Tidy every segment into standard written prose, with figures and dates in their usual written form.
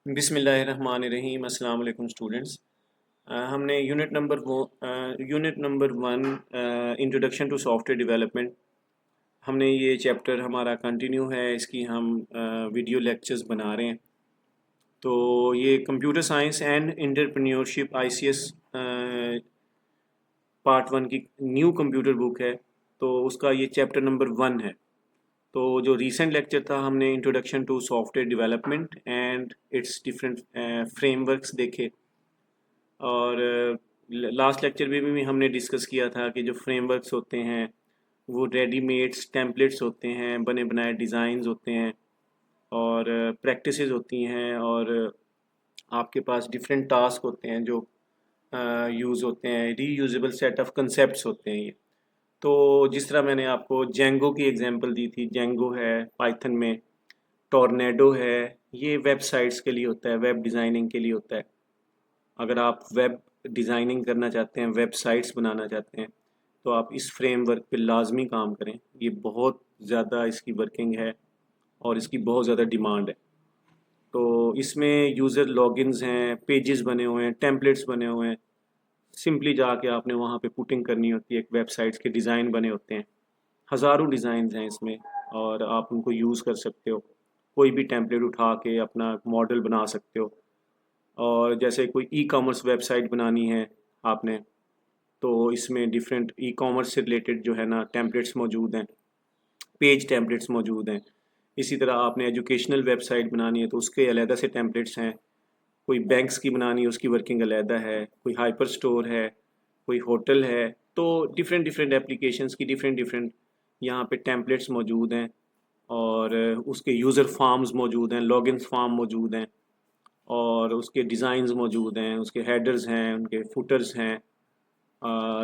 बिस्मिल्लाहिर्रहमानिर्रहीम। अस्सलाम वालेकुम स्टूडेंट्स। हमने unit number 1 introduction to software development, हमने ये चैप्टर हमारा कंटिन्यू है। इसकी हम वीडियो लेक्चर्स बना रहे हैं। तो ये computer science and entrepreneurship ICS part 1 की न्यू कंप्यूटर बुक है। तो उसका ये चैप्टर नंबर 1 है। तो जो रीसेंट लेक्चर था हमने introduction to software development and its different frameworks देखे। और लास्ट लेक्चर में भी हमने डिस्कस किया था कि जो फ्रेमवर्क्स होते हैं वो रेडीमेड्स टेम्पलेट्स होते हैं, बने बनाए डिज़ाइंस होते हैं और प्रैक्टिसेस होती हैं, और आपके पास डिफरेंट टास्क होते हैं जो यूज़ होते हैं, रीयूजेबल सेट ऑफ कंसेप्ट्स होते हैं ये। तो जिस तरह मैंने आपको जेंगो की एग्जांपल दी थी, जेंगो है पाइथन में, टॉर्नेडो है, ये वेबसाइट्स के लिए होता है, वेब डिज़ाइनिंग के लिए होता है। अगर आप वेब डिज़ाइनिंग करना चाहते हैं, वेबसाइट्स बनाना चाहते हैं, तो आप इस फ्रेमवर्क पे लाजमी काम करें। ये बहुत ज़्यादा इसकी वर्किंग है और इसकी बहुत ज़्यादा डिमांड है। तो इसमें यूज़र लॉगिन्स हैं, पेजेस बने हुए हैं, टेम्पलेट्स बने हुए हैं। सिंपली जाके आपने वहाँ पे पुटिंग करनी होती है, एक वेबसाइट्स के डिज़ाइन बने होते हैं, हज़ारों डिज़ाइंस हैं इसमें, और आप उनको यूज़ कर सकते हो। कोई भी टेम्पलेट उठा के अपना मॉडल बना सकते हो। और जैसे कोई ई कॉमर्स वेबसाइट बनानी है आपने, तो इसमें डिफरेंट ई कॉमर्स से रिलेटेड जो है ना टेम्पलेट्स मौजूद हैं, पेज टेम्पलेट्स मौजूद हैं। इसी तरह आपने एजुकेशनल वेबसाइट बनानी है तो उसके अलहदा से टेम्पलेट्स हैं। कोई बैंक्स की बनानी है उसकी वर्किंग अलहदा है, कोई हाइपर स्टोर है, कोई होटल है। तो डिफरेंट डिफरेंट एप्लीकेशंस की डिफरेंट डिफरेंट यहाँ पे टेम्पलेट्स मौजूद हैं, और उसके यूज़र फॉर्म्स मौजूद हैं, लॉगिन फॉर्म मौजूद हैं, और उसके डिज़ाइंस मौजूद हैं, उसके हेडर्स हैं, उनके फुटर्स हैं,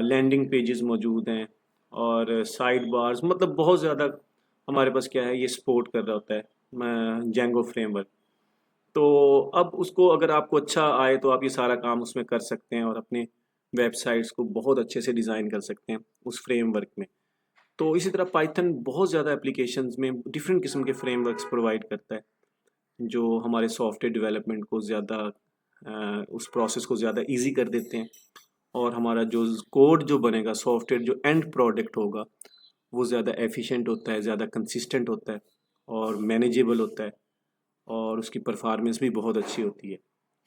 लैंडिंग पेजेस मौजूद हैं, और साइड बार्स, मतलब बहुत ज़्यादा हमारे पास क्या है, ये सपोर्ट कर रहा होता है जेंगो फ्रेमवर्क। तो अब उसको अगर आपको अच्छा आए तो आप ये सारा काम उसमें कर सकते हैं और अपने वेबसाइट्स को बहुत अच्छे से डिज़ाइन कर सकते हैं उस फ्रेमवर्क में। तो इसी तरह पाइथन बहुत ज़्यादा एप्लीकेशंस में डिफरेंट किस्म के फ्रेमवर्क्स प्रोवाइड करता है, जो हमारे सॉफ्टवेयर डेवलपमेंट को ज़्यादा उस प्रोसेस को ज़्यादा इजी कर देते हैं, और हमारा जो कोड जो बनेगा, सॉफ्टवेयर जो एंड प्रोडक्ट होगा, वो ज़्यादा एफिशिएंट होता है, ज़्यादा कंसिस्टेंट होता है और मैनेजेबल होता है, और उसकी परफॉर्मेंस भी बहुत अच्छी होती है।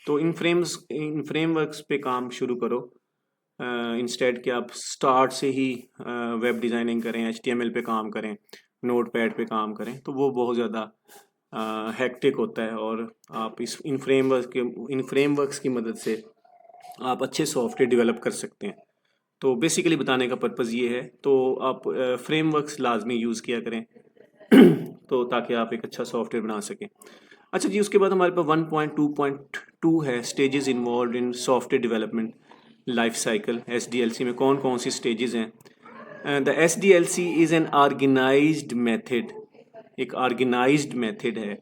तो इन फ्रेमवर्क्स पे काम शुरू करो, इंस्टेड कि आप स्टार्ट से ही वेब डिज़ाइनिंग करें, एचटीएमएल पे काम करें, नोटपैड पे काम करें, तो वो बहुत ज़्यादा हेक्टिक होता है। और आप इन फ्रेमवर्क्स की मदद से आप अच्छे सॉफ्टवेयर डेवलप कर सकते हैं। तो बेसिकली बताने का पर्पज़ ये है। तो आप फ्रेमवर्क्स लाजमी यूज़ किया करें तो ताकि आप एक अच्छा सॉफ्टवेयर बना सकें। अच्छा जी, उसके बाद हमारे पास 1.2.2 है, stages involve in software development life cycle. SDLC में कौन कौन सी स्टेजेस हैं? The SDLC is an organized method, एक ऑर्गेनाइज्ड मेथड है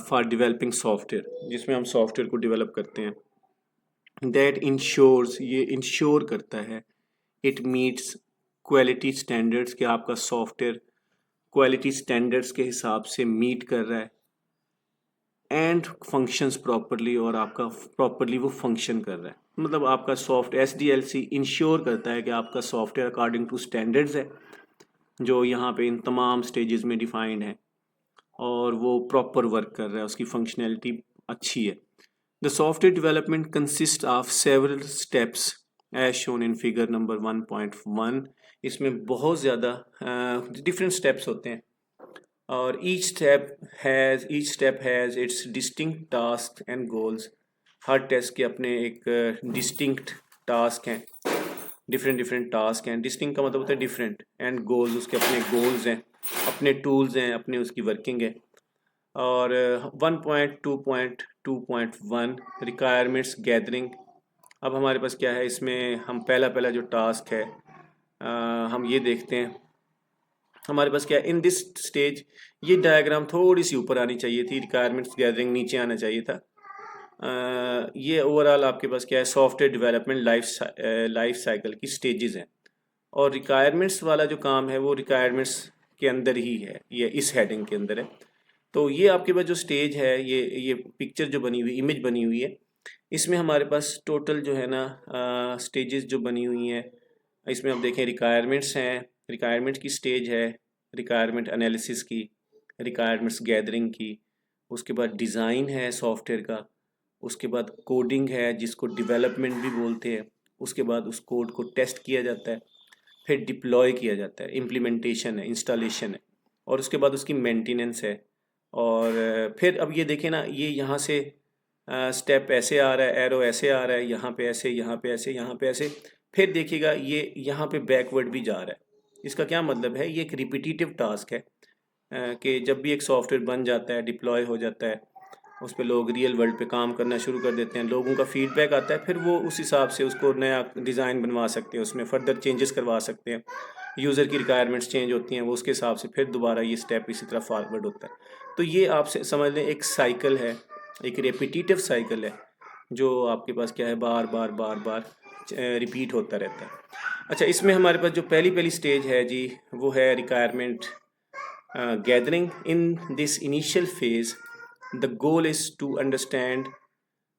फॉर डेवलपिंग सॉफ्टवेयर, जिसमें हम सॉफ्टवेयर को डेवलप करते हैं। दैट इंश्योर्स, ये इंश्योर करता है, इट मीट्स क्वालिटी स्टैंडर्ड्स, कि आपका सॉफ्टवेयर क्वालिटी स्टैंडर्ड्स के हिसाब से मीट कर रहा है, एंड फंक्शंस प्रॉपरली, और आपका प्रॉपरली वो फंक्शन कर रहा है। मतलब आपका सॉफ्ट एसडीएलसी इंश्योर करता है कि आपका सॉफ्टवेयर अकॉर्डिंग टू स्टैंडर्ड्स है, जो यहाँ पे इन तमाम स्टेजेस में डिफाइंड है, और वो प्रॉपर वर्क कर रहा है, उसकी फंक्शनैलिटी अच्छी है। The software development consist of several steps as shown in figure number 1.1। इसमें बहुत ज़्यादा डिफरेंट स्टेप्स होते हैं, और each step has its distinct task and goals. हर टेस्ट के अपने एक डिस्टिंक्ट टास्क हैं, डिफरेंट डिफरेंट टास्क हैं। डिस्टिंक्ट का मतलब होता है डिफरेंट, एंड गोल्स, उसके अपने गोल्स हैं, अपने टूल्स हैं, अपने उसकी वर्किंग है। और 1.2.2.1 रिक्वायरमेंट्स गैदरिंग। अब हमारे पास क्या है, इसमें हम पहला पहला जो टास्क है हम ये देखते हैं। हमारे पास क्या है इन दिस स्टेज, ये डायग्राम थोड़ी सी ऊपर आनी चाहिए थी, रिक्वायरमेंट्स गैदरिंग नीचे आना चाहिए था। ये ओवरऑल आपके पास क्या है, सॉफ्टवेयर डेवलपमेंट लाइफ साइकिल की स्टेजेस हैं, और रिक्वायरमेंट्स वाला जो काम है वो रिक्वायरमेंट्स के अंदर ही है, ये इस हेडिंग के अंदर है। तो ये आपके पास जो स्टेज है, ये पिक्चर जो बनी हुई, इमेज बनी हुई है, इसमें हमारे पास टोटल जो है ना स्टेजेस जो बनी हुई हैं, इसमें आप देखें रिक्वायरमेंट्स हैं, रिक्वायरमेंट की स्टेज है, रिक्वायरमेंट एनालिसिस की, रिक्वायरमेंट्स गैदरिंग की, उसके बाद डिज़ाइन है सॉफ्टवेयर का, उसके बाद कोडिंग है जिसको डेवलपमेंट भी बोलते हैं, उसके बाद उस कोड को टेस्ट किया जाता है, फिर डिप्लॉय किया जाता है, इम्प्लीमेंटेशन है, इंस्टॉलेशन है, और उसके बाद उसकी मेंटेनेंस है। और फिर अब ये देखें ना, ये यहाँ से स्टेप ऐसे आ रहा है, एरो ऐसे आ रहा है, यहाँ पे ऐसे, यहाँ पे ऐसे, यहाँ पे ऐसे, फिर देखिएगा ये यहाँ पे बैकवर्ड भी जा रहा है। इसका क्या मतलब है, ये एक रिपीटिटिव टास्क है कि जब भी एक सॉफ्टवेयर बन जाता है, डिप्लॉय हो जाता है, उस पर लोग रियल वर्ल्ड पे काम करना शुरू कर देते हैं, लोगों का फीडबैक आता है, फिर वो उस हिसाब से उसको नया डिज़ाइन बनवा सकते हैं, उसमें फर्दर चेंजेस करवा सकते हैं, यूज़र की रिक्वायरमेंट्स चेंज होती हैं, वो उसके हिसाब से फिर दोबारा ये स्टेप इसी तरह फॉरवर्ड होता है। तो ये आपसे समझ लें एक साइकिल है, एक रेपिटेटिव साइकिल है, जो आपके पास क्या है, बार बार बार बार रिपीट होता रहता है। अच्छा, इसमें हमारे पास जो पहली पहली स्टेज है जी, वो है requirement gathering. In this initial phase the goal is to understand,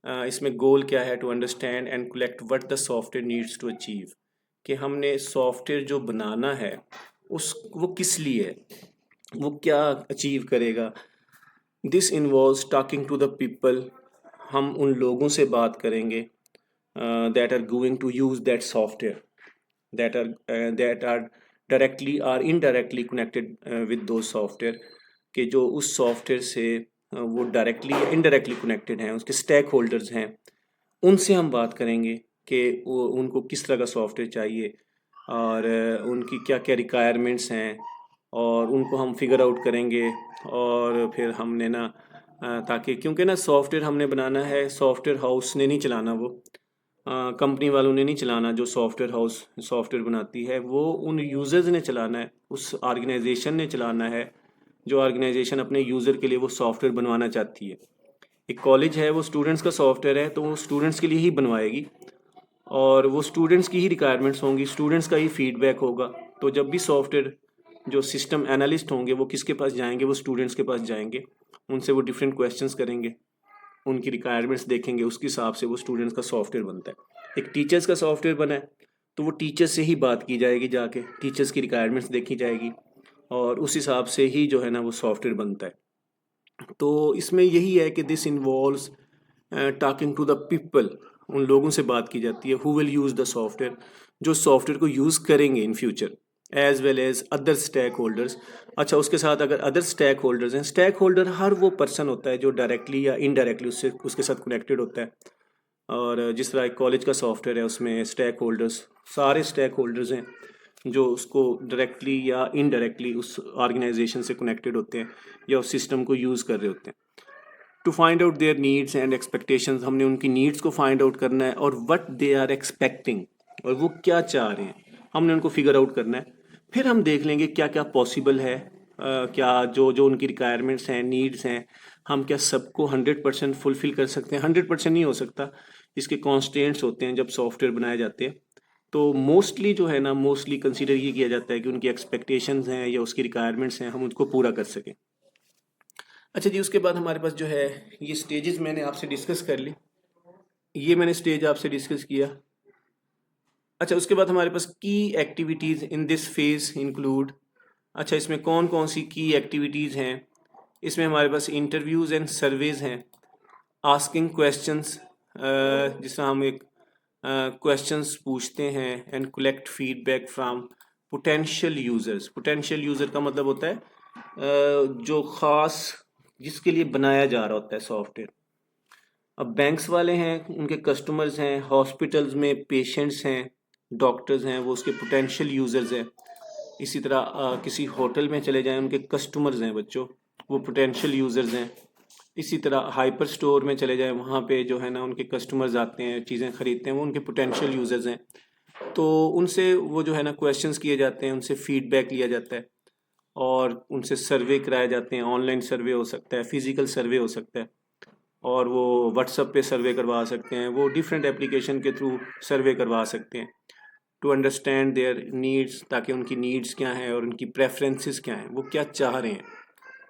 इसमें गोल क्या है, to understand and collect what the software needs to achieve, कि हमने सॉफ्टवेयर जो बनाना है उस वो किस लिए है, वो क्या अचीव करेगा। This involves talking to the people, हम उन लोगों से बात करेंगे that are going to use that software, that are directly or indirectly connected with those software, कि जो उस सॉफ्टवेयर से वो डायरेक्टली या इनडायरेक्टली कनेक्टेड हैं, उसके स्टेक होल्डर्स हैं, उनसे हम बात करेंगे कि वो उनको किस तरह का सॉफ्टवेयर चाहिए और उनकी क्या क्या रिक्वायरमेंट्स हैं, और उनको हम फिगर आउट करेंगे। और फिर हमने ना ताकि, क्योंकि ना सॉफ्टवेयर हमने बनाना है, सॉफ्टवेयर हाउस ने नहीं चलाना, वो कंपनी वालों ने नहीं चलाना, जो सॉफ्टवेयर हाउस सॉफ्टवेयर बनाती है वो उन यूज़र्स ने चलाना है, उस ऑर्गेनाइजेशन ने चलाना है, जो ऑर्गेनाइजेशन अपने यूज़र के लिए वो सॉफ्टवेयर बनवाना चाहती है। एक कॉलेज है, वो स्टूडेंट्स का सॉफ्टवेयर है, तो वो स्टूडेंट्स के लिए ही बनवाएगी, और वो स्टूडेंट्स की ही रिक्वायरमेंट्स होंगी, स्टूडेंट्स का ही फीडबैक होगा। तो जब भी सॉफ्टवेयर जो सिस्टम एनालिस्ट होंगे वो किसके पास जाएंगे, वो स्टूडेंट्स के पास जाएंगे, उनसे वो डिफरेंट क्वेश्चंस करेंगे, उनकी रिक्वायरमेंट्स देखेंगे, उसके हिसाब से वो स्टूडेंट्स का सॉफ्टवेयर बनता है। एक टीचर्स का सॉफ्टवेयर बना है तो वो टीचर्स से ही बात की जाएगी, जाके टीचर्स की रिक्वायरमेंट्स देखी जाएगी, और उस हिसाब से ही जो है ना वो सॉफ्टवेयर बनता है। तो इसमें यही है कि this involves talking to the people, उन लोगों से बात की जाती है, who will use the software, जो सॉफ्टवेयर को यूज़ करेंगे in future, as well as other stakeholders. अच्छा, उसके साथ अगर अदर स्टेक होल्डर्स हैं, स्टेक होल्डर हर वो पर्सन होता है जो डायरेक्टली या इनडायरेक्टली उससे उसके साथ कनेक्टेड होता है। और जिस तरह एक कॉलेज का सॉफ्टवेयर है, उसमें स्टेक होल्डर्स, सारे स्टेक होल्डर्स हैं जो उसको डायरेक्टली या इनडायरेक्टली उस ऑर्गेनाइजेशन से कनेक्टेड होते हैं या उस सिस्टम को यूज़ कर रहे होते हैं। To find out their needs and expectations, हमने उनकी नीड्स को फाइंड आउट करना है, और व्हाट दे आर एक्सपेक्टिंग, और वो क्या चाह रहे हैं, हमने उनको फिगर आउट करना है। फिर हम देख लेंगे क्या क्या पॉसिबल है, क्या जो जो उनकी रिक्वायरमेंट्स हैं, नीड्स हैं, हम क्या सबको 100% फुलफिल कर सकते हैं। 100% नहीं हो सकता, इसके कॉन्स्टेंट्स होते हैं जब सॉफ्टवेयर बनाए जाते हैं। तो मोस्टली जो है ना, मोस्टली कंसीडर ये किया जाता है कि उनकी एक्सपेक्टेशंस हैं या उसकी रिक्वायरमेंट्स हैं, हम उनको पूरा कर सकें। अच्छा जी, उसके बाद हमारे पास जो है ये स्टेजेस मैंने आपसे डिस्कस कर ली, ये मैंने स्टेज आपसे डिस्कस किया। अच्छा, उसके बाद हमारे पास की activities in this phase include. अच्छा, इसमें कौन कौन सी की एक्टिविटीज़ हैं, इसमें हमारे पास इंटरव्यूज़ एंड सर्वेज हैं, आस्किंग क्वेश्चंस, जिस तरह हम एक क्वेश्चंस पूछते हैं, and collect feedback from potential users. Potential user का मतलब होता है जो ख़ास जिसके लिए बनाया जा रहा होता है सॉफ्टवेयर। अब बैंक्स वाले हैं, उनके कस्टमर्स हैं, हॉस्पिटल्स में पेशेंट्स हैं, डॉक्टर्स हैं, वो उसके पोटेंशियल यूज़र्स हैं। इसी तरह किसी होटल में चले जाएं, उनके कस्टमर्स हैं बच्चों, वो पोटेंशियल यूज़र्स हैं। इसी तरह हाइपर स्टोर में चले जाएं, वहाँ पे जो है ना उनके कस्टमर्स आते हैं, चीज़ें ख़रीदते हैं, वो उनके पोटेंशियल यूज़र्स हैं। तो उनसे वो जो है ना क्वेश्चंस किए जाते हैं, उनसे फीडबैक लिया जाता है, और उनसे सर्वे कराए जाते हैं। ऑनलाइन सर्वे हो सकता है, फिज़िकल सर्वे हो सकता है, और वो व्हाट्सएप पे सर्वे करवा सकते हैं, वो डिफरेंट एप्लीकेशन के थ्रू सर्वे करवा सकते हैं, टू अंडरस्टैंड देयर नीड्स, ताकि उनकी नीड्स क्या हैं और उनकी प्रेफरेंसेस क्या हैं, वो क्या चाह रहे हैं।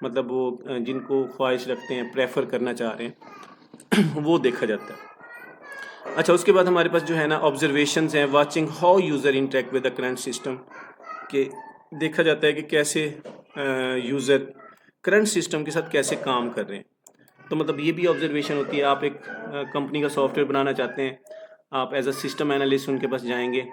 मतलब वो जिनको ख्वाहिश रखते हैं, प्रेफर करना चाह रहे हैं वो देखा जाता है। अच्छा, उसके बाद हमारे पास जो है ना ऑब्जर्वेशंस हैं, watching how user interact with the current system, के देखा जाता है कि कैसे यूज़र करंट सिस्टम के साथ कैसे काम कर रहे हैं। तो मतलब ये भी ऑब्जर्वेशन होती है। आप एक कंपनी का सॉफ्टवेयर बनाना चाहते हैं, आप एज अ सिस्टम एनालिस्ट उनके पास जाएंगे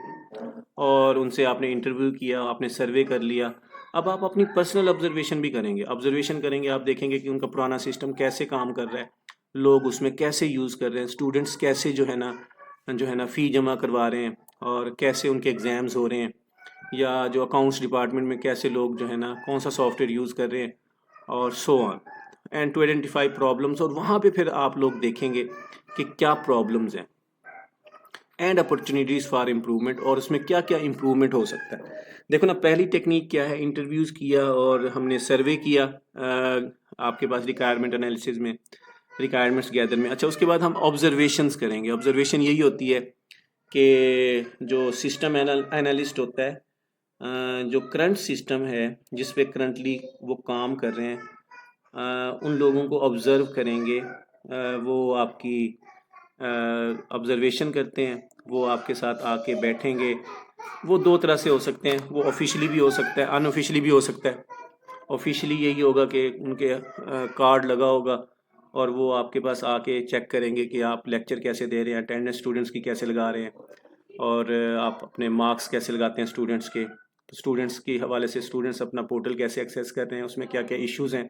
और उनसे आपने इंटरव्यू किया, आपने सर्वे कर लिया। अब आप अपनी पर्सनल ऑब्जर्वेशन भी करेंगे। ऑब्जर्वेशन करेंगे, आप देखेंगे कि उनका पुराना सिस्टम कैसे काम कर रहा है, लोग उसमें कैसे यूज़ कर रहे हैं, स्टूडेंट्स कैसे जो है ना फ़ी जमा करवा रहे हैं और कैसे उनके एग्ज़ाम्स हो रहे हैं, या जो अकाउंट्स डिपार्टमेंट में कैसे लोग जो है ना कौन सा सॉफ्टवेयर यूज़ कर रहे हैं, और so on, and to identify problems. और वहाँ पे फिर आप लोग देखेंगे कि क्या प्रॉब्लम्स हैं एंड अपॉर्चुनिटीज़ फॉर इम्प्रूवमेंट, और उसमें क्या क्या इम्प्रूवमेंट हो सकता है। देखो ना, पहली टेक्निक क्या है, इंटरव्यूज़ किया और हमने सर्वे किया आपके पास रिक्वायरमेंट एनालिसिस में, रिक्वायरमेंट्स गैदर में। अच्छा, उसके बाद हम ऑब्जर्वेशंस करेंगे। ऑब्जर्वेशन यही होती है कि जो सिस्टम एनालिस्ट होता है, जो करंट सिस्टम है जिस पे करंटली वो काम कर रहे हैं, उन लोगों को ऑब्ज़र्व करेंगे। वो आपकी ऑब्ज़र्वेशन करते हैं, वो आपके साथ आके बैठेंगे। वो दो तरह से हो सकते हैं, वो ऑफिशियली भी हो सकता है, अनऑफिशियली भी हो सकता है। ऑफिशियली यही होगा कि उनके कार्ड लगा होगा और वो आपके पास आके चेक करेंगे कि आप लेक्चर कैसे दे रहे हैं, अटेंडेंस स्टूडेंट्स की कैसे लगा रहे हैं, और आप अपने मार्क्स कैसे लगाते हैं स्टूडेंट्स के। तो स्टूडेंट्स के हवाले से स्टूडेंट्स अपना पोर्टल कैसे एक्सेस कर रहे हैं, उसमें क्या क्या इश्यूज़ हैं,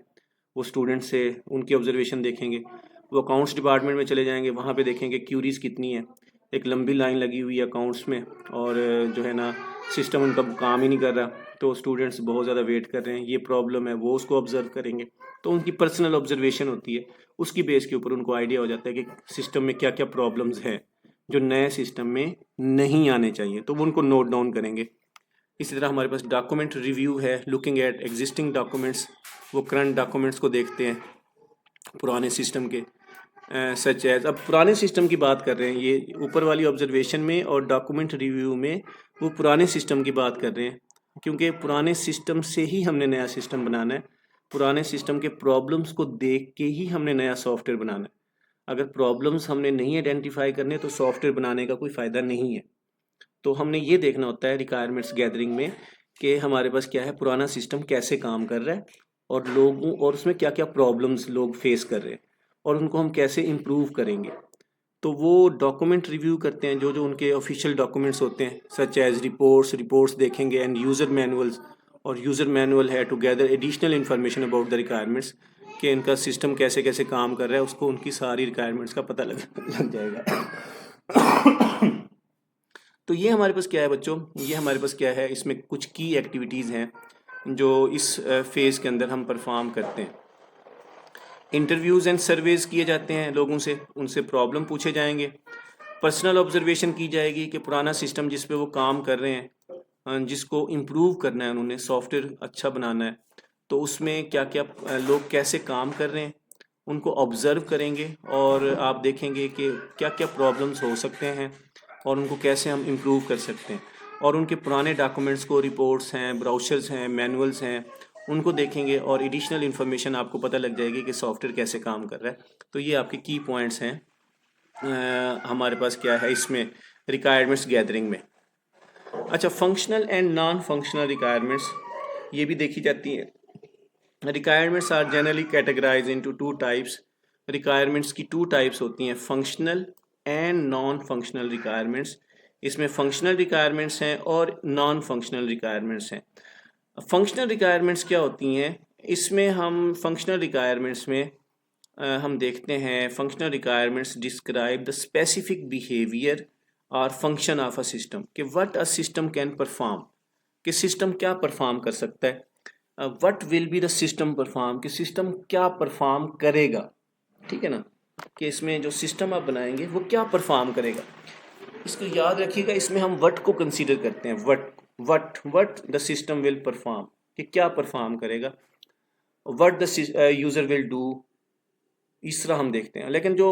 वो स्टूडेंट्स से उनकी ऑब्जर्वेशन देखेंगे। वो अकाउंट्स डिपार्टमेंट में चले जाएंगे, वहाँ पे देखेंगे क्यूरीज कितनी है, एक लंबी लाइन लगी हुई है अकाउंट्स में, और जो है ना सिस्टम उनका काम ही नहीं कर रहा, तो स्टूडेंट्स बहुत ज़्यादा वेट कर रहे हैं, ये प्रॉब्लम है, वो उसको ऑब्जर्व करेंगे। तो उनकी पर्सनल ऑब्जर्वेशन होती है, उसकी बेस के ऊपर उनको आइडिया हो जाता है कि सिस्टम में क्या क्या प्रॉब्लम्स हैं जो नए सिस्टम में नहीं आने चाहिए, तो वो उनको नोट डाउन करेंगे। इसी तरह हमारे पास डॉक्यूमेंट रिव्यू है, लुकिंग एट एग्जिस्टिंग डॉक्यूमेंट्स, वो करंट डॉक्यूमेंट्स को देखते हैं पुराने सिस्टम के, सच एज, अब पुराने सिस्टम की बात कर रहे हैं ये ऊपर वाली ऑब्जर्वेशन में, और डॉक्यूमेंट रिव्यू में वो पुराने सिस्टम की बात कर रहे हैं, क्योंकि पुराने सिस्टम से ही हमने नया सिस्टम बनाना है। पुराने सिस्टम के प्रॉब्लम्स को देख के ही हमने नया सॉफ्टवेयर बनाना है। अगर प्रॉब्लम्स हमने नहीं आइडेंटिफाई करने तो सॉफ्टवेयर बनाने का कोई फ़ायदा नहीं है। तो हमने ये देखना होता है रिक्वायरमेंट्स गैदरिंग में कि हमारे पास क्या है, पुराना सिस्टम कैसे काम कर रहा है, और लोगों और उसमें क्या क्या प्रॉब्लम्स लोग फेस कर रहे हैं, और उनको हम कैसे इम्प्रूव करेंगे। तो वो डॉक्यूमेंट रिव्यू करते हैं, जो जो उनके ऑफिशियल डॉक्यूमेंट्स होते हैं, सच एज रिपोर्ट्स देखेंगे, एंड यूज़र मैनुअल्स। और यूज़र मैनुअल है to gather additional information about the requirements, कि इनका सिस्टम कैसे कैसे काम कर रहा है, उसको उनकी सारी रिक्वायरमेंट्स का पता लग जाएगा। तो ये हमारे पास क्या है बच्चों, ये हमारे पास क्या है, इसमें कुछ की एक्टिविटीज़ हैं जो इस फेज़ के अंदर हम परफॉर्म करते हैं। इंटरव्यूज़ एंड सर्वेज़ किए जाते हैं लोगों से, उनसे प्रॉब्लम पूछे जाएंगे। पर्सनल ऑब्जर्वेशन की जाएगी कि पुराना सिस्टम जिस पे वो काम कर रहे हैं, जिसको इम्प्रूव करना है, उन्होंने सॉफ्टवेयर अच्छा बनाना है, तो उसमें क्या क्या लोग कैसे काम कर रहे हैं, उनको ऑब्ज़र्व करेंगे, और आप देखेंगे कि क्या क्या प्रॉब्लम्स हो सकते हैं और उनको कैसे हम इम्प्रूव कर सकते हैं। और उनके पुराने डॉक्यूमेंट्स को, रिपोर्ट्स हैं, ब्राउचर्स हैं, मैनुअल्स हैं, उनको देखेंगे, और एडिशनल इन्फॉर्मेशन आपको पता लग जाएगी कि सॉफ्टवेयर कैसे काम कर रहा है। तो ये आपके की पॉइंट्स हैं हमारे पास क्या है इसमें रिक्वायरमेंट्स गैदरिंग में। अच्छा, functional and non functional requirements ये भी देखी जाती हैं। Requirements are generally categorize into two types. Requirements की टू टाइप्स होती हैं, functional and non functional requirements. इसमें फंक्शनल रिक्वायरमेंट्स हैं और नॉन फंक्शनल रिक्वायरमेंट्स हैं। फंक्शनल रिक्वायरमेंट्स क्या होती हैं, इसमें हम फंक्शनल रिक्वायरमेंट्स में हम देखते हैं, functional requirements describe the specific behaviour और फंक्शन ऑफ अ सिस्टम, कि what a system can perform, कि सिस्टम क्या परफॉर्म कर सकता है, what will be the system perform, कि सिस्टम क्या परफॉर्म करेगा। ठीक है ना, कि इसमें जो सिस्टम आप बनाएंगे वो क्या परफॉर्म करेगा। इसको याद रखिएगा, इसमें हम व्हाट को कंसीडर करते हैं, what the system will perform, कि क्या परफॉर्म करेगा, what the user will do, इस तरह हम देखते हैं। लेकिन जो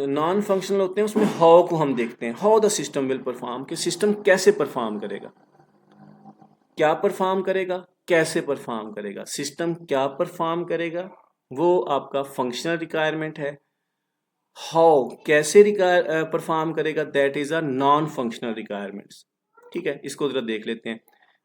नॉन फंक्शनल होते हैं उसमें हाउ को हम देखते हैं, how the system will perform, कि सिस्टम कैसे परफॉर्म करेगा, क्या परफॉर्म करेगा, कैसे परफॉर्म करेगा, सिस्टम क्या परफॉर्म करेगा, वो आपका फंक्शनल रिक्वायरमेंट है। हाउ कैसे परफॉर्म करेगा, that is a non functional requirements. ठीक है, इसको जरा देख लेते हैं।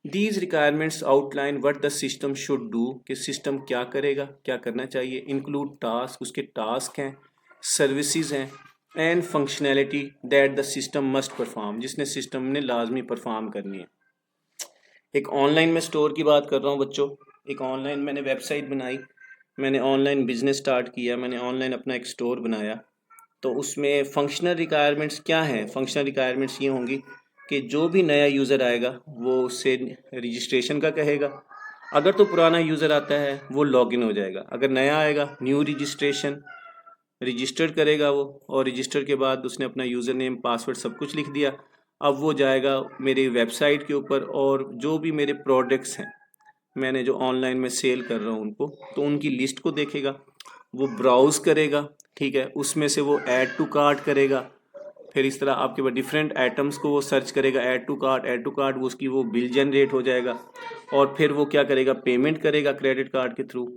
These requirements outline what the system should do, कि सिस्टम क्या करेगा, क्या करना चाहिए। इंक्लूड टास्क, उसके टास्क हैं, सर्विसेज हैं, and functionality that the system must perform, जिसने सिस्टम ने लाजमी परफॉर्म करनी है। एक ऑनलाइन में स्टोर की बात कर रहा हूँ बच्चों। एक ऑनलाइन मैंने वेबसाइट बनाई, मैंने ऑनलाइन बिजनेस स्टार्ट किया, मैंने ऑनलाइन अपना एक स्टोर बनाया। तो उसमें फंक्शनल रिक्वायरमेंट्स क्या हैं, फंक्शनल रिक्वायरमेंट्स ये होंगी कि जो भी नया यूज़र आएगा वो उससे रजिस्ट्रेशन का कहेगा। अगर तो पुराना यूज़र आता है वो लॉगिन हो जाएगा, अगर नया आएगा न्यू रजिस्ट्रेशन, रजिस्टर करेगा वो, और रजिस्टर के बाद उसने अपना यूज़र नेम पासवर्ड सब कुछ लिख दिया। अब वो जाएगा मेरी वेबसाइट के ऊपर और जो भी मेरे प्रोडक्ट्स हैं, मैंने जो ऑनलाइन में सेल कर रहा हूँ उनको, तो उनकी लिस्ट को देखेगा, वो ब्राउज़ करेगा। ठीक है, उसमें से वो ऐड टू कार्ट करेगा। फिर इस तरह आपके पास डिफरेंट आइटम्स को वो सर्च करेगा, ऐड टू कार्ट, वो उसकी वो बिल जनरेट हो जाएगा। और फिर वो क्या करेगा, पेमेंट करेगा क्रेडिट कार्ड के थ्रू।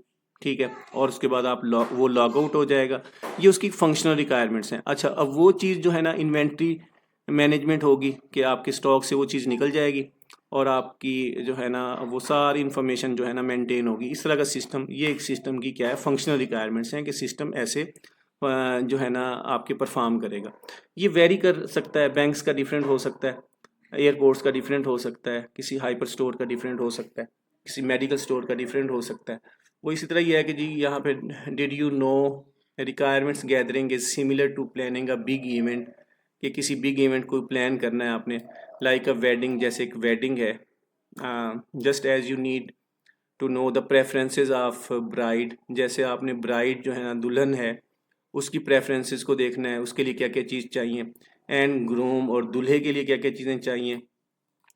ठीक है, और उसके बाद आप वो लॉग आउट हो जाएगा। ये उसकी फंक्शनल रिक्वायरमेंट्स हैं। अच्छा, अब वो चीज़ जो है ना इन्वेंट्री मैनेजमेंट होगी कि आपके स्टॉक से वो चीज़ निकल जाएगी और आपकी जो है ना वो सारी इन्फॉर्मेशन जो है ना मेंटेन होगी। इस तरह का सिस्टम, ये एक सिस्टम की क्या है, फंक्शनल रिक्वायरमेंट्स हैं कि सिस्टम ऐसे जो है ना आपके परफॉर्म करेगा। ये वेरी कर सकता है, बैंक्स का डिफरेंट हो सकता है, एयरपोर्ट्स का डिफरेंट हो सकता है, किसी हाइपर स्टोर का डिफरेंट हो सकता है, किसी मेडिकल स्टोर का डिफरेंट हो सकता है। वो इसी तरह ये है कि जी यहाँ पे did you know requirements gathering is similar to planning a big event, कि किसी बिग इवेंट को प्लान करना है आपने, लाइक अ वेडिंग, जैसे एक वेडिंग है। Just as you need to know the preferences of bride, जैसे आपने ब्राइड जो है ना दुल्हन है उसकी प्रेफरेंसेस को देखना है, उसके लिए क्या क्या चीज़ चाहिए, एंड ग्रूम और दूल्हे के लिए क्या क्या चीज़ें चाहिए।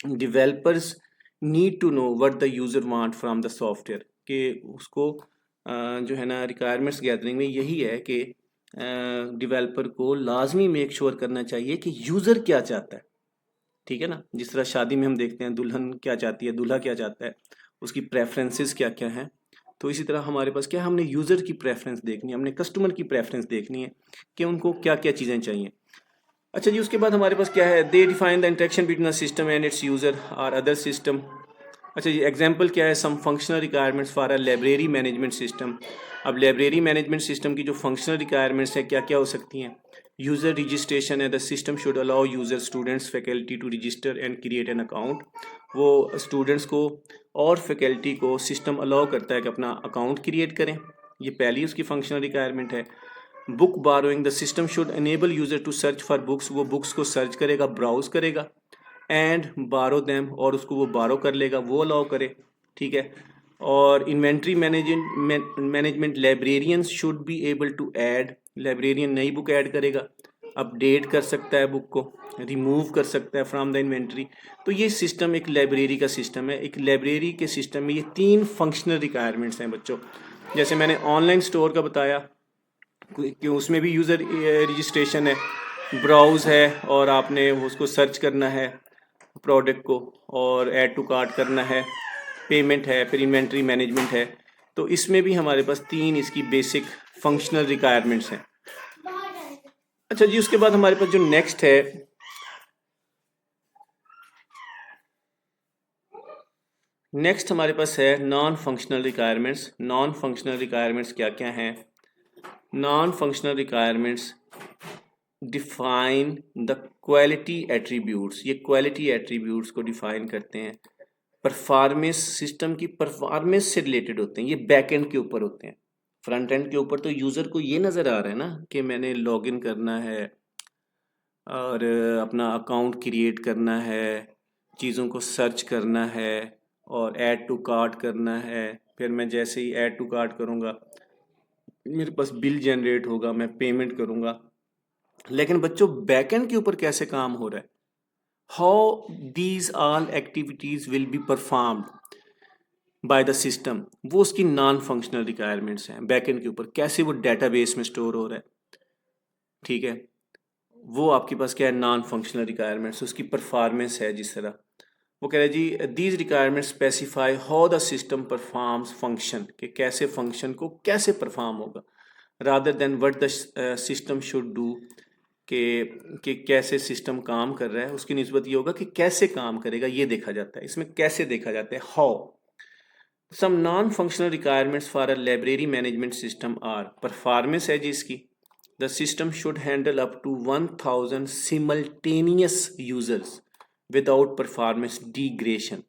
Developers need to know what the user want from the software, कि उसको जो है ना रिक्वायरमेंट्स गैदरिंग में यही है कि डिवेलपर को लाजमी मेक श्योर करना चाहिए कि यूज़र क्या चाहता है। ठीक है ना, जिस तरह शादी में हम देखते हैं दुल्हन क्या चाहती है, दूल्हा क्या चाहता है, उसकी प्रेफरेंसेस क्या क्या हैं। तो इसी तरह हमारे पास क्या है, हमने यूज़र की प्रेफरेंस देखनी है, हमने कस्टमर की प्रेफरेंस देखनी है कि उनको क्या क्या चीज़ें चाहिए। अच्छा जी, उसके बाद हमारे पास क्या है, they define the interaction between the system and its user और अदर सिस्टम। अच्छा जी, एग्जांपल क्या है, some functional requirements for a library management system. अब लाइब्रेरी मैनेजमेंट सिस्टम की जो फंक्शनल रिक्वायरमेंट्स है क्या क्या हो सकती हैं। यूज़र रजिस्ट्रेशन है, the system should allow user, students, faculty to register and create an account. वो स्टूडेंट्स को और फैकल्टी को सिस्टम अलाउ करता है कि अपना अकाउंट क्रिएट करें, ये पहली उसकी फंक्शनल रिक्वायरमेंट है। Book borrowing, the system should enable user to search for books, वो बुक्स को सर्च करेगा, ब्राउज करेगा, एंड बारो देम, और उसको वो बारो कर लेगा, वो अलाउ करे। ठीक है, और inventory management, librarians should be able to add, librarian नई बुक ऐड करेगा, अपडेट कर सकता है बुक को, रिमूव कर सकता है फ्रॉम द इन्वेंट्री। तो ये सिस्टम एक लाइब्रेरी का सिस्टम है। एक लाइब्रेरी के सिस्टम में ये तीन फंक्शनल रिक्वायरमेंट्स हैं बच्चों। जैसे मैंने ऑनलाइन स्टोर का बताया कि उसमें भी यूज़र रजिस्ट्रेशन है, ब्राउज़ है, और आपने उसको सर्च करना है प्रोडक्ट को, और ऐड टू कार्ट करना है, पेमेंट है, फिर इन्वेंट्री मैनेजमेंट है। तो इसमें भी हमारे पास तीन इसकी बेसिक फंक्शनल रिक्वायरमेंट्स हैं। अच्छा जी, उसके बाद हमारे पास जो नेक्स्ट है, नेक्स्ट हमारे पास है non functional requirements. Non functional requirements क्या क्या हैं। Non functional requirements define the quality attributes, ये क्वालिटी एट्रीब्यूट्स को डिफाइन करते हैं, परफॉर्मेंस, सिस्टम की परफॉर्मेंस से रिलेटेड होते हैं, ये बैक एंड के ऊपर होते हैं। फ्रंट एंड के ऊपर तो यूज़र को ये नज़र आ रहा है ना कि मैंने लॉगिन करना है और अपना अकाउंट क्रिएट करना है, चीज़ों को सर्च करना है और ऐड टू कार्ट करना है। फिर मैं जैसे ही ऐड टू कार्ट करूँगा मेरे पास बिल जनरेट होगा, मैं पेमेंट करूँगा। लेकिन बच्चों बैकएंड के ऊपर कैसे काम हो रहा है, how these all activities will be performed by the system, वो उसकी नॉन फंक्शनल रिक्वायरमेंट्स हैं। बैकएंड के ऊपर कैसे वो डेटाबेस में स्टोर हो रहा है, ठीक है, वो आपके पास क्या है, नॉन फंक्शनल रिक्वायरमेंट्स, उसकी परफॉर्मेंस है जिस तरह वो कह रहे जी these requirement specify how the system performs function, कि कैसे फंक्शन को कैसे परफॉर्म होगा, rather than what the system should do, कि कैसे सिस्टम काम कर रहा है, उसकी निस्बत ये होगा कि कैसे काम करेगा ये देखा जाता है। इसमें कैसे देखा जाता है, how. Some non functional requirements for a library management system are, performance है जी इसकी, the system should handle up to 1000 simultaneous users without performance degradation,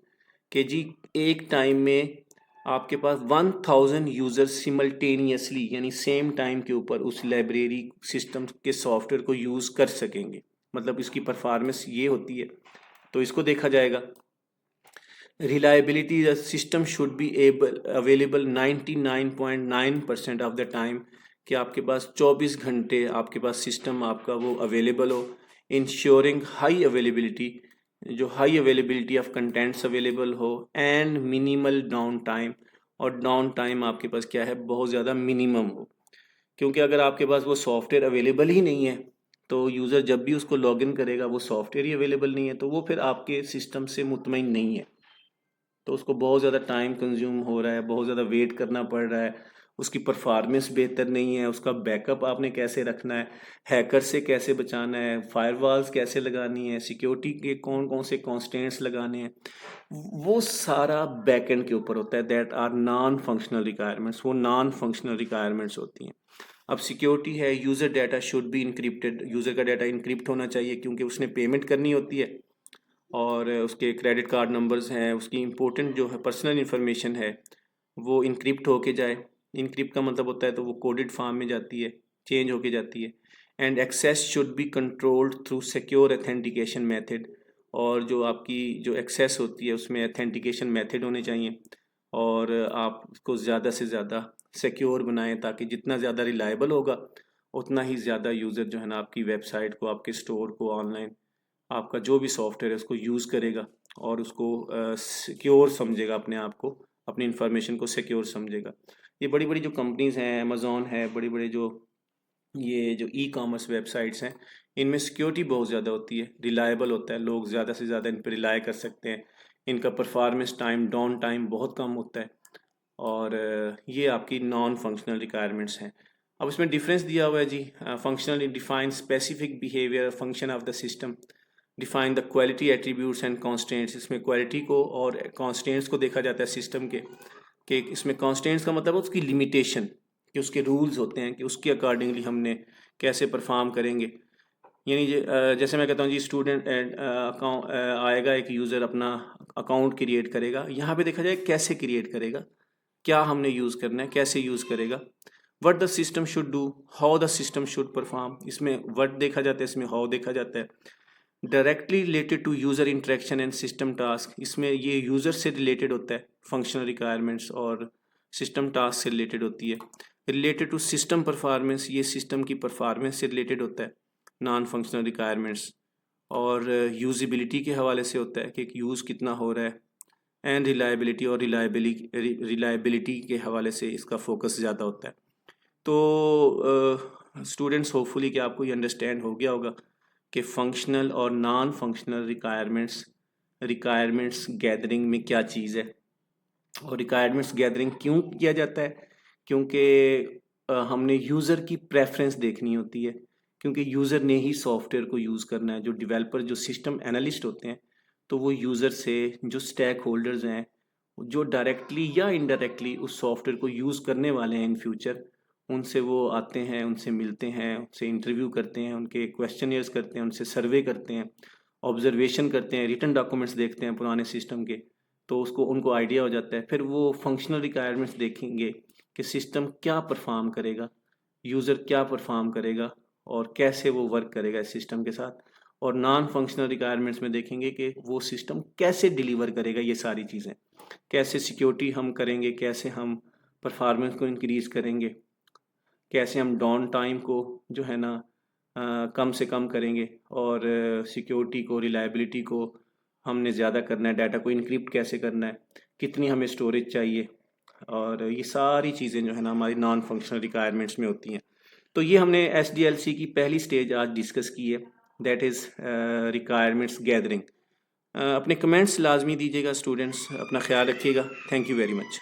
कि जी एक टाइम में आपके पास 1000 यूजर्स सिमल्टेनियसली यानी सेम टाइम के ऊपर उस लाइब्रेरी सिस्टम के सॉफ्टवेयर को यूज़ कर सकेंगे, मतलब इसकी परफॉर्मेंस ये होती है, तो इसको देखा जाएगा। Reliability, the system should be available 99.9% of the time, कि आपके पास 24 घंटे आपके पास सिस्टम आपका वो अवेलेबल हो। इंश्योरिंग हाई अवेलेबिलिटी, जो high availability of contents available हो, एंड मिनिमल डाउन टाइम, और डाउन टाइम आपके पास क्या है, बहुत ज़्यादा मिनिमम हो, क्योंकि अगर आपके पास वो सॉफ्टवेयर अवेलेबल ही नहीं है तो यूज़र जब भी उसको लॉगिन करेगा वो सॉफ्टवेयर ही अवेलेबल नहीं है, तो वो फिर आपके सिस्टम से मुतमईन नहीं है, तो उसको बहुत ज़्यादा टाइम कंज्यूम हो रहा है, बहुत ज़्यादा वेट करना पड़ रहा है, उसकी परफॉर्मेंस बेहतर नहीं है, उसका बैकअप आपने कैसे रखना है, हैकर से कैसे बचाना है, फायरवॉल्स कैसे लगानी है, सिक्योरिटी के कौन कौन से कॉन्स्टेंट्स लगाने हैं, वो सारा बैकएंड के ऊपर होता है। That are non functional requirements, वो नॉन फंक्शनल रिक्वायरमेंट्स होती हैं। अब सिक्योरिटी है, user data should be encrypted, user का डाटा इनक्रिप्ट होना चाहिए क्योंकि उसने पेमेंट करनी होती है, और उसके क्रेडिट कार्ड नंबर्स हैं, उसकी इंपॉर्टेंट जो है पर्सनल इन्फॉर्मेशन है वो इनक्रिप्ट होके जाए। इनक्रिप्ट का मतलब होता है तो वो कोडेड फॉर्म में जाती है, चेंज होके जाती है। And access should be controlled through secure authentication method, और जो आपकी जो एक्सेस होती है उसमें अथेंटिकेशन मेथड होने चाहिए, और आप उसको ज़्यादा से ज़्यादा सिक्योर बनाएं ताकि जितना ज़्यादा रिलायबल होगा उतना ही ज़्यादा यूज़र जो है ना आपकी वेबसाइट को, आपके स्टोर को, ऑनलाइन आपका जो भी सॉफ्टवेयर है उसको यूज़ करेगा और उसको सिक्योर समझेगा, अपने आप को, अपनी इंफॉर्मेशन को सिक्योर समझेगा। ये बड़ी बड़ी जो कंपनीज़ हैं, अमेज़ॉन है, बड़ी बड़ी जो ये जो ई कॉमर्स वेबसाइट्स हैं, इनमें सिक्योरिटी बहुत ज़्यादा होती है, रिलायबल होता है, लोग ज़्यादा से ज़्यादा इन पर रिलाय कर सकते हैं, इनका परफॉर्मेंस टाइम, डाउन टाइम बहुत कम होता है, और ये आपकी नॉन फंक्शनल रिक्वायरमेंट्स हैं। अब इसमें डिफरेंस दिया हुआ है जी, functional define specific behaviour function of the system, define the quality attributes and constants, इसमें क्वालिटी को और कॉन्स्टेंट्स को देखा जाता है सिस्टम के, कि इसमें कॉन्स्टेंट्स का मतलब है उसकी लिमिटेशन, कि उसके रूल्स होते हैं कि उसके अकॉर्डिंगली हमने कैसे परफॉर्म करेंगे। यानी जैसे मैं कहता हूँ जी स्टूडेंट अकाउंट आएगा, एक यूज़र अपना अकाउंट क्रिएट करेगा, यहाँ पे देखा जाए कैसे क्रिएट करेगा, क्या हमने यूज़ करना है, कैसे यूज़ करेगा, what the system should do, how the system should perform, इसमें व्हाट देखा जाता है, इसमें हाउ देखा जाता है। Directly related to user interaction and system task, इसमें ये यूज़र से रिलेटेड होता है, फंक्शनल रिक्वायरमेंट्स, और सिस्टम टास्क से रिलेटेड होती है। रिलेटेड टू सिस्टम परफॉर्मेंस, ये सिस्टम की परफॉर्मेंस से रिलेटेड होता है, नॉन फंक्शनल रिक्वायरमेंट्स। और यूजिबिलिटी के हवाले से होता है कि यूज़ कितना हो रहा है। एंड रिलायबिलिटी, और रिलायबिलिटी के हवाले से इसका फोकस ज़्यादा होता है। तो स्टूडेंट्स होपफुली कि आपको ये अंडरस्टैंड हो गया होगा कि फंक्शनल और नॉन फंक्शनल रिक्वायरमेंट्स गैदरिंग में क्या चीज़ है, और रिक्वायरमेंट्स गैदरिंग क्यों किया जाता है, क्योंकि हमने यूज़र की प्रेफरेंस देखनी होती है, क्योंकि यूज़र ने ही सॉफ्टवेयर को यूज़ करना है। जो डेवलपर, जो सिस्टम एनालिस्ट होते हैं, तो वो यूज़र से, जो स्टेक होल्डर्स हैं, जो डायरेक्टली या इनडायरेक्टली उस सॉफ्टवेयर को यूज़ करने वाले हैं इन फ्यूचर, उनसे वो आते हैं, उनसे मिलते हैं, उनसे इंटरव्यू करते हैं, उनके क्वेश्चनियर्स करते हैं, उनसे सर्वे करते हैं, ऑब्जर्वेशन करते हैं, रिटन डॉक्यूमेंट्स देखते हैं पुराने सिस्टम के, तो उसको उनको आइडिया हो जाता है। फिर वो फंक्शनल रिक्वायरमेंट्स देखेंगे कि सिस्टम क्या परफॉर्म करेगा, यूज़र क्या परफॉर्म करेगा, और कैसे वो वर्क करेगा इस सिस्टम के साथ। और नॉन फंक्शनल रिक्वायरमेंट्स में देखेंगे कि वो सिस्टम कैसे डिलीवर करेगा ये सारी चीज़ें, कैसे सिक्योरिटी हम करेंगे, कैसे हम परफॉर्मेंस को इंक्रीज़ करेंगे, कैसे हम डाउन टाइम को जो है ना कम से कम करेंगे, और सिक्योरिटी को, रिलायबिलिटी को हमने ज़्यादा करना है, डाटा को इनक्रिप्ट कैसे करना है, कितनी हमें स्टोरेज चाहिए, और ये सारी चीज़ें जो है ना हमारी नॉन फंक्शनल रिक्वायरमेंट्स में होती हैं। तो ये हमने SDLC की पहली स्टेज आज डिस्कस की है, दैट इज़ रिक्वायरमेंट्स गैदरिंग। अपने कमेंट्स लाजमी दीजिएगा स्टूडेंट्स, अपना ख्याल रखिएगा। Thank you very much.